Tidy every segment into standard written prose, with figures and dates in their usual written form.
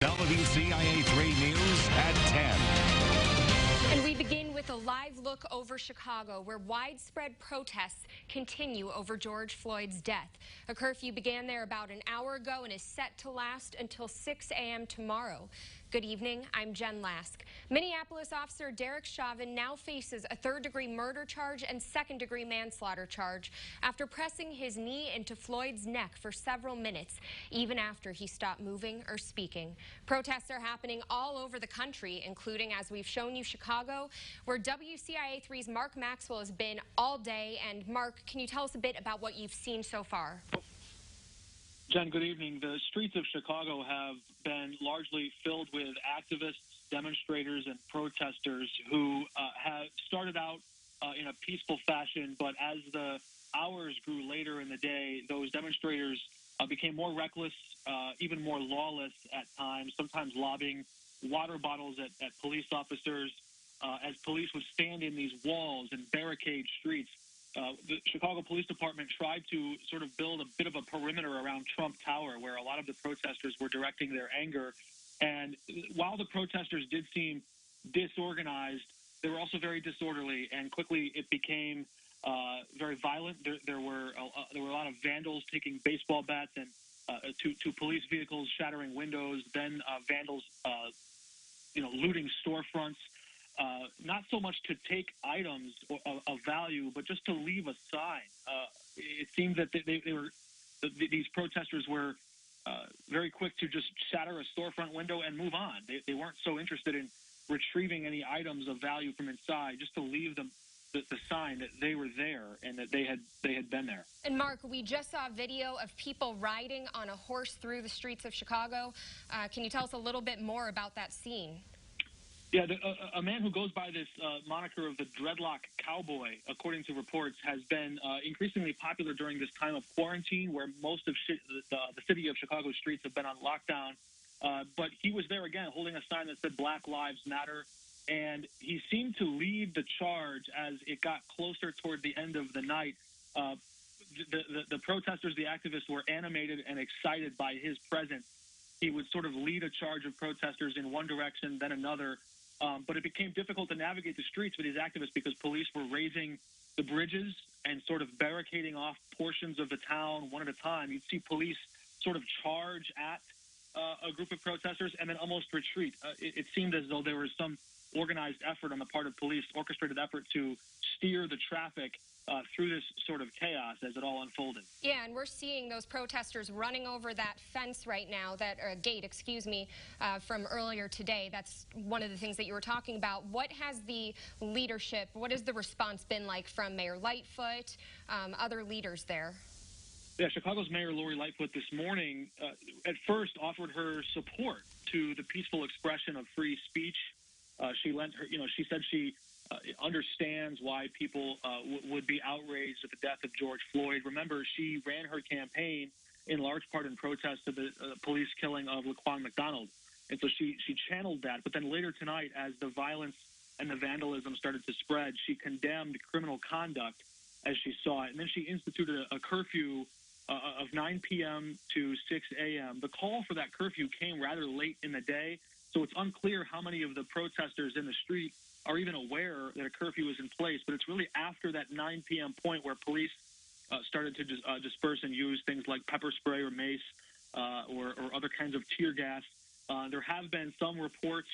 WCIA 3 News at 10. And we begin with a live look over Chicago, where widespread protests continue over George Floyd's death. A curfew began there about an hour ago and is set to last until 6 a.m. tomorrow. Good evening, I'm Jen Lask. Minneapolis officer Derek Chauvin now faces a third-degree murder charge and second-degree manslaughter charge after pressing his knee into Floyd's neck for several minutes, even after he stopped moving or speaking. Protests are happening all over the country, including, as we've shown you, Chicago, where WCIA 3's Mark Maxwell has been all day. And Mark, can you tell us a bit about what you've seen so far? Jen, good evening. The streets of Chicago have been largely filled with activists, demonstrators, and protesters who have started out in a peaceful fashion, but as the hours grew later in the day, those demonstrators became more reckless, even more lawless at times, sometimes lobbing water bottles at police officers as police would stand in these walls and barricade streets. The Chicago Police Department tried to sort of build a bit of a perimeter around Trump Tower, where a lot of the protesters were directing their anger. And while the protesters did seem disorganized, they were also very disorderly, and quickly it became very violent. There were a lot of vandals taking baseball bats and to police vehicles, shattering windows. Then vandals, looting storefronts. Not so much to take items of value, but just to leave a sign. It seemed that these protesters were very quick to just shatter a storefront window and move on. They weren't so interested in retrieving any items of value from inside, just to leave them the sign that they were there and that they had been there. And Mark, we just saw video of people riding on a horse through the streets of Chicago. Can you tell us a little bit more about that scene? Yeah, a man who goes by this moniker of the Dreadlock Cowboy, according to reports, has been increasingly popular during this time of quarantine, where most of the city of Chicago streets have been on lockdown. But he was there again, holding a sign that said Black Lives Matter, and he seemed to lead the charge as it got closer toward the end of the night. The protesters, the activists, were animated and excited by his presence. He would sort of lead a charge of protesters in one direction, then another. But it became difficult to navigate the streets with these activists because police were raising the bridges and sort of barricading off portions of the town one at a time. You'd see police sort of charge at a group of protesters and then almost retreat. It seemed as though there was some organized effort on the part of police, orchestrated effort to steer the traffic through this sort of chaos as it all unfolded. Yeah, and we're seeing those protesters running over that fence right now, that gate, from earlier today. That's one of the things that you were talking about. What has the leadership, what has the response been like from Mayor Lightfoot, other leaders there? Yeah, Chicago's Mayor Lori Lightfoot this morning at first offered her support to the peaceful expression of free speech. She said she understands why people would be outraged at the death of George Floyd. Remember, she ran her campaign in large part in protest of the police killing of Laquan McDonald. And so she channeled that. But then later tonight, as the violence and the vandalism started to spread, she condemned criminal conduct as she saw it. And then she instituted a curfew of 9 p.m. to 6 a.m. The call for that curfew came rather late in the day, so it's unclear how many of the protesters in the street are even aware that a curfew is in place. But it's really after that 9 p.m. point where police started to disperse and use things like pepper spray or mace or other kinds of tear gas. There have been some reports,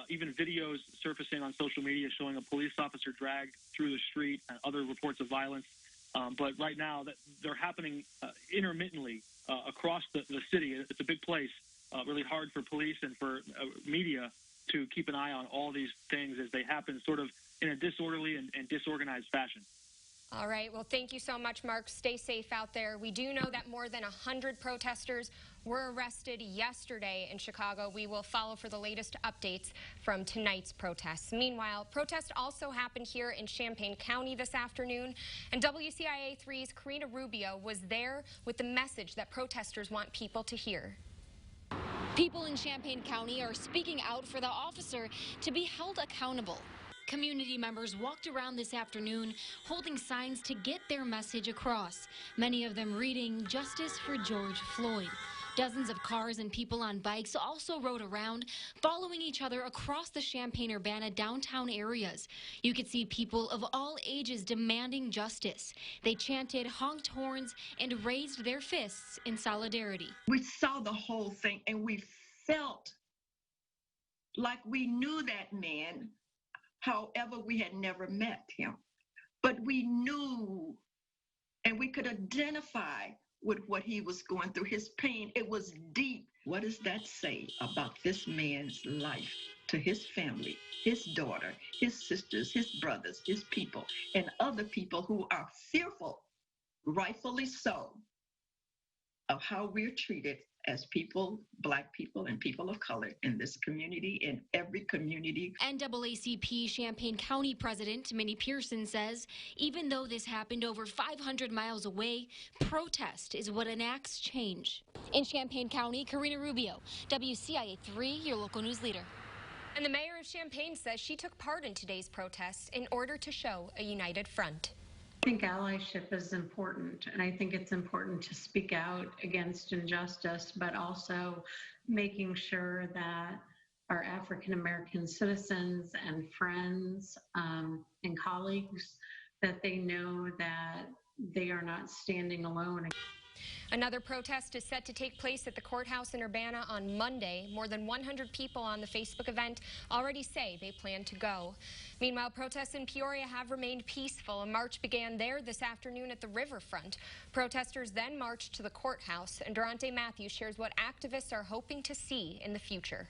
even videos surfacing on social media showing a police officer dragged through the street and other reports of violence. But right now, they're happening intermittently across the city. It's a big place, really hard for police and for media to keep an eye on all these things as they happen sort of in a disorderly and disorganized fashion. All right. Well, thank you so much, Mark. Stay safe out there. We do know that more than 100 protesters were arrested yesterday in Chicago. We will follow for the latest updates from tonight's protests. Meanwhile, protests also happened here in Champaign County this afternoon, and WCIA 3's Karina Rubio was there with the message that protesters want people to hear. People in Champaign County are speaking out for the officer to be held accountable. Community members walked around this afternoon holding signs to get their message across, many of them reading "Justice for George Floyd." Dozens of cars and people on bikes also rode around, following each other across the Champaign-Urbana downtown areas. You could see people of all ages demanding justice. They chanted, honked horns, and raised their fists in solidarity. We saw the whole thing and we felt like we knew that man, however, we had never met him. But we knew and we could identify with what he was going through. His pain, it was deep. What does that say about this man's life to his family, his daughter, his sisters, his brothers, his people, and other people who are fearful, rightfully so, of how we're treated as people, Black people and people of color in this community, in every community. NAACP Champaign County President Minnie Pearson says even though this happened over 500 miles away, protest is what enacts change. In Champaign County, Karina Rubio, WCIA 3, your local news leader. And the mayor of Champaign says she took part in today's protests in order to show a united front. I think allyship is important, and I think it's important to speak out against injustice, but also making sure that our African American citizens and friends and colleagues, that they know that they are not standing alone. Another protest is set to take place at the courthouse in Urbana on Monday. More than 100 people on the Facebook event already say they plan to go. Meanwhile, protests in Peoria have remained peaceful. A march began there this afternoon at the riverfront. Protesters then marched to the courthouse, and Durante Matthews shares what activists are hoping to see in the future.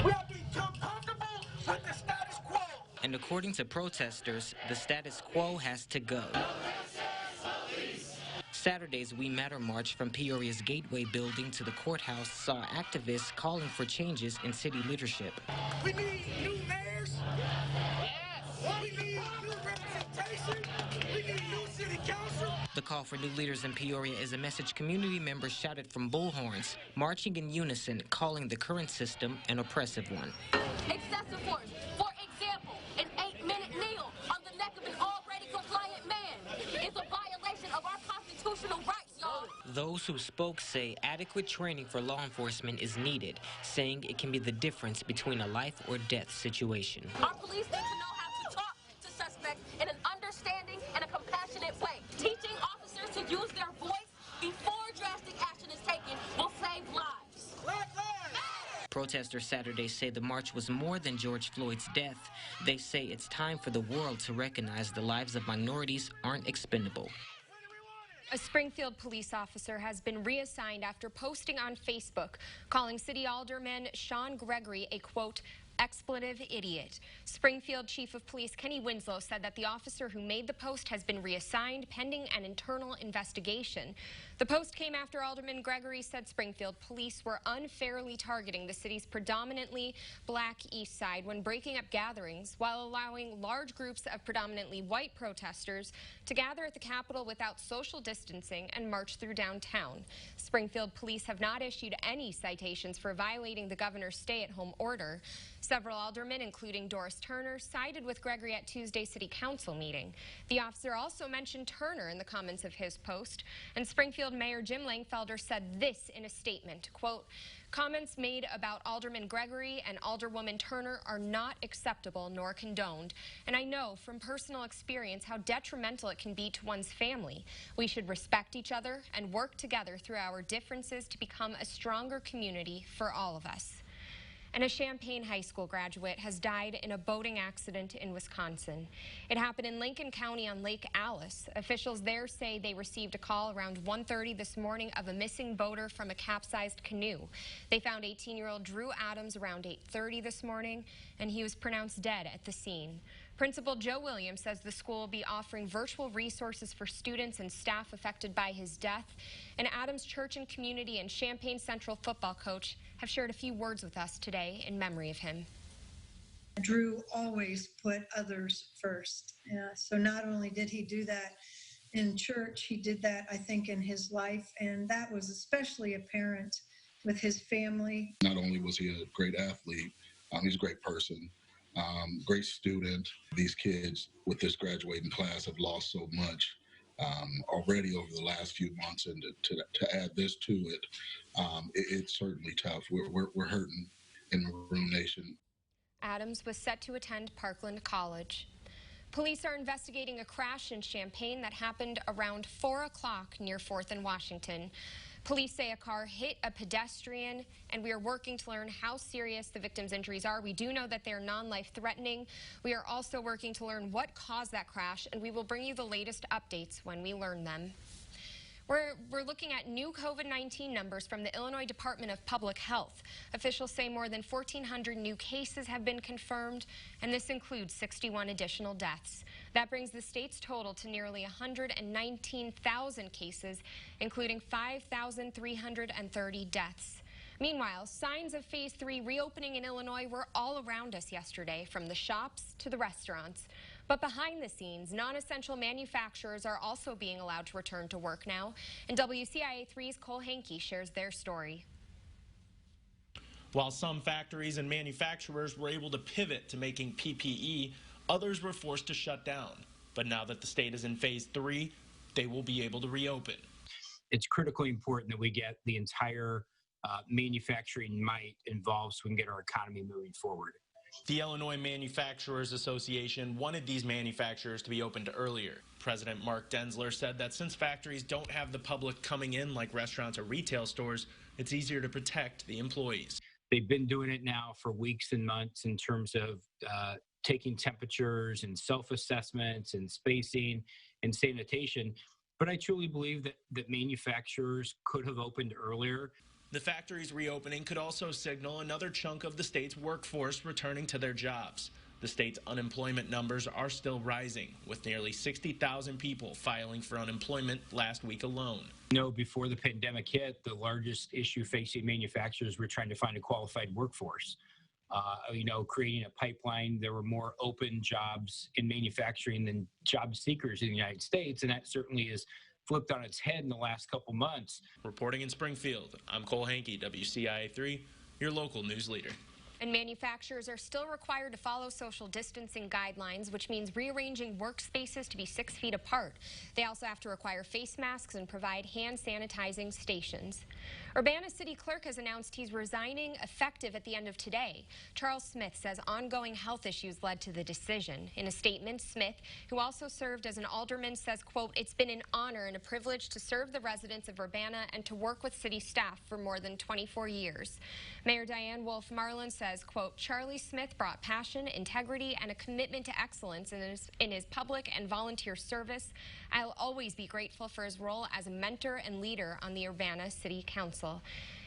We have become comfortable with the status quo. And according to protesters, the status quo has to go. Saturday's We Matter march from Peoria's Gateway building to the courthouse saw activists calling for changes in city leadership. We need new mayors. Yes. We need new representation. We need new city council. The call for new leaders in Peoria is a message community members shouted from bullhorns, marching in unison, calling the current system an oppressive one. Excessive force. For example, an 8-minute kneel on the neck of an already compliant man is a violation of our constitutional rights, y'all. Those who spoke say adequate training for law enforcement is needed, saying it can be the difference between a life or death situation. Our police need to know how to talk to suspects in an understanding and a compassionate way. Teaching officers to use their voice before drastic action is taken will save lives. Black lives. Protesters Saturday say the march was more than George Floyd's death. They say it's time for the world to recognize the lives of minorities aren't expendable. A Springfield police officer has been reassigned after posting on Facebook, calling City Alderman Sean Gregory a, quote, expletive idiot. Springfield Chief of Police Kenny Winslow said that the officer who made the post has been reassigned pending an internal investigation. The post came after Alderman Gregory said Springfield police were unfairly targeting the city's predominantly Black East Side when breaking up gatherings while allowing large groups of predominantly white protesters to gather at the Capitol without social distancing and march through downtown. Springfield police have not issued any citations for violating the governor's stay-at-home order. Several aldermen, including Doris Turner, sided with Gregory at Tuesday's City Council meeting. The officer also mentioned Turner in the comments of his post, and Springfield Mayor Jim Langfelder said this in a statement, quote, comments made about Alderman Gregory and Alderwoman Turner are not acceptable nor condoned, and I know from personal experience how detrimental it can be to one's family. We should respect each other and work together through our differences to become a stronger community for all of us. And a Champaign High School graduate has died in a boating accident in Wisconsin. It happened in Lincoln County on Lake Alice. Officials there say they received a call around 1:30 this morning of a missing boater from a capsized canoe. They found 18-year-old Drew Adams around 8:30 this morning, and he was pronounced dead at the scene. Principal Joe Williams says the school will be offering virtual resources for students and staff affected by his death. And Adams Church and Community and Champaign Central football coach have shared a few words with us today in memory of him. Drew always put others first. So not only did he do that in church, he did that, I think, in his life. And that was especially apparent with his family. Not only was he a great athlete, he's a great person. great student. These kids with this graduating class have lost so much already over the last few months, and to add this to it, it's certainly tough. We're hurting in Maroon Nation. Adams was set to attend Parkland College. Police are investigating a crash in Champaign that happened around 4 o'clock near 4th and Washington. Police say a car hit a pedestrian, and we are working to learn how serious the victim's injuries are. We do know that they're non-life threatening. We are also working to learn what caused that crash, and we will bring you the latest updates when we learn them. We're looking at new COVID-19 numbers from the Illinois Department of Public Health. Officials say more than 1,400 new cases have been confirmed, and this includes 61 additional deaths. That brings the state's total to nearly 119,000 cases, including 5,330 deaths. Meanwhile, signs of Phase 3 reopening in Illinois were all around us yesterday, from the shops to the restaurants. But behind the scenes, non-essential manufacturers are also being allowed to return to work now. And WCIA3's Cole Hankey shares their story. While some factories and manufacturers were able to pivot to making PPE, others were forced to shut down. But now that the state is in Phase 3, they will be able to reopen. It's critically important that we get the entire manufacturing might involved so we can get our economy moving forward. The Illinois Manufacturers Association wanted these manufacturers to be opened earlier. President Mark Denzler said that since factories don't have the public coming in like restaurants or retail stores, it's easier to protect the employees. They've been doing it now for weeks and months in terms of taking temperatures and self-assessments and spacing and sanitation. But I truly believe that manufacturers could have opened earlier. The factory's reopening could also signal another chunk of the state's workforce returning to their jobs. The state's unemployment numbers are still rising, with nearly 60,000 people filing for unemployment last week alone. Before the pandemic hit, the largest issue facing manufacturers were trying to find a qualified workforce. Creating a pipeline. There were more open jobs in manufacturing than job seekers in the United States, and that certainly is flipped on its head in the last couple months. Reporting in Springfield, I'm Cole Hankey, WCIA3, your local news leader. And manufacturers are still required to follow social distancing guidelines, which means rearranging workspaces to be 6 feet apart. They also have to require face masks and provide hand sanitizing stations. Urbana City Clerk has announced he's resigning effective at the end of today. Charles Smith says ongoing health issues led to the decision. In a statement, Smith, who also served as an alderman, says, quote, "It's been an honor and a privilege to serve the residents of Urbana and to work with city staff for more than 24 years. Mayor Diane Wolf Marlin says, quote, "Charlie Smith brought passion, integrity, and a commitment to excellence in his public and volunteer service. I'll always be grateful for his role as a mentor and leader on the Urbana City Council."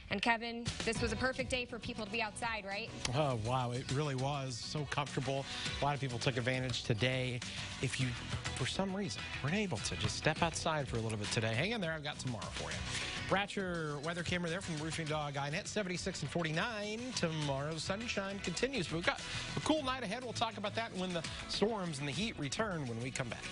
And Kevin, this was a perfect day for people to be outside, right? Oh, wow, it really was. So comfortable. A lot of people took advantage today. If you, for some reason, weren't able to, just step outside for a little bit today. Hang in there, I've got tomorrow for you. Bratcher weather camera there from Roofing Dog INET, 76 and 49. Tomorrow's sunshine continues. We've got a cool night ahead. We'll talk about that when the storms and the heat return when we come back.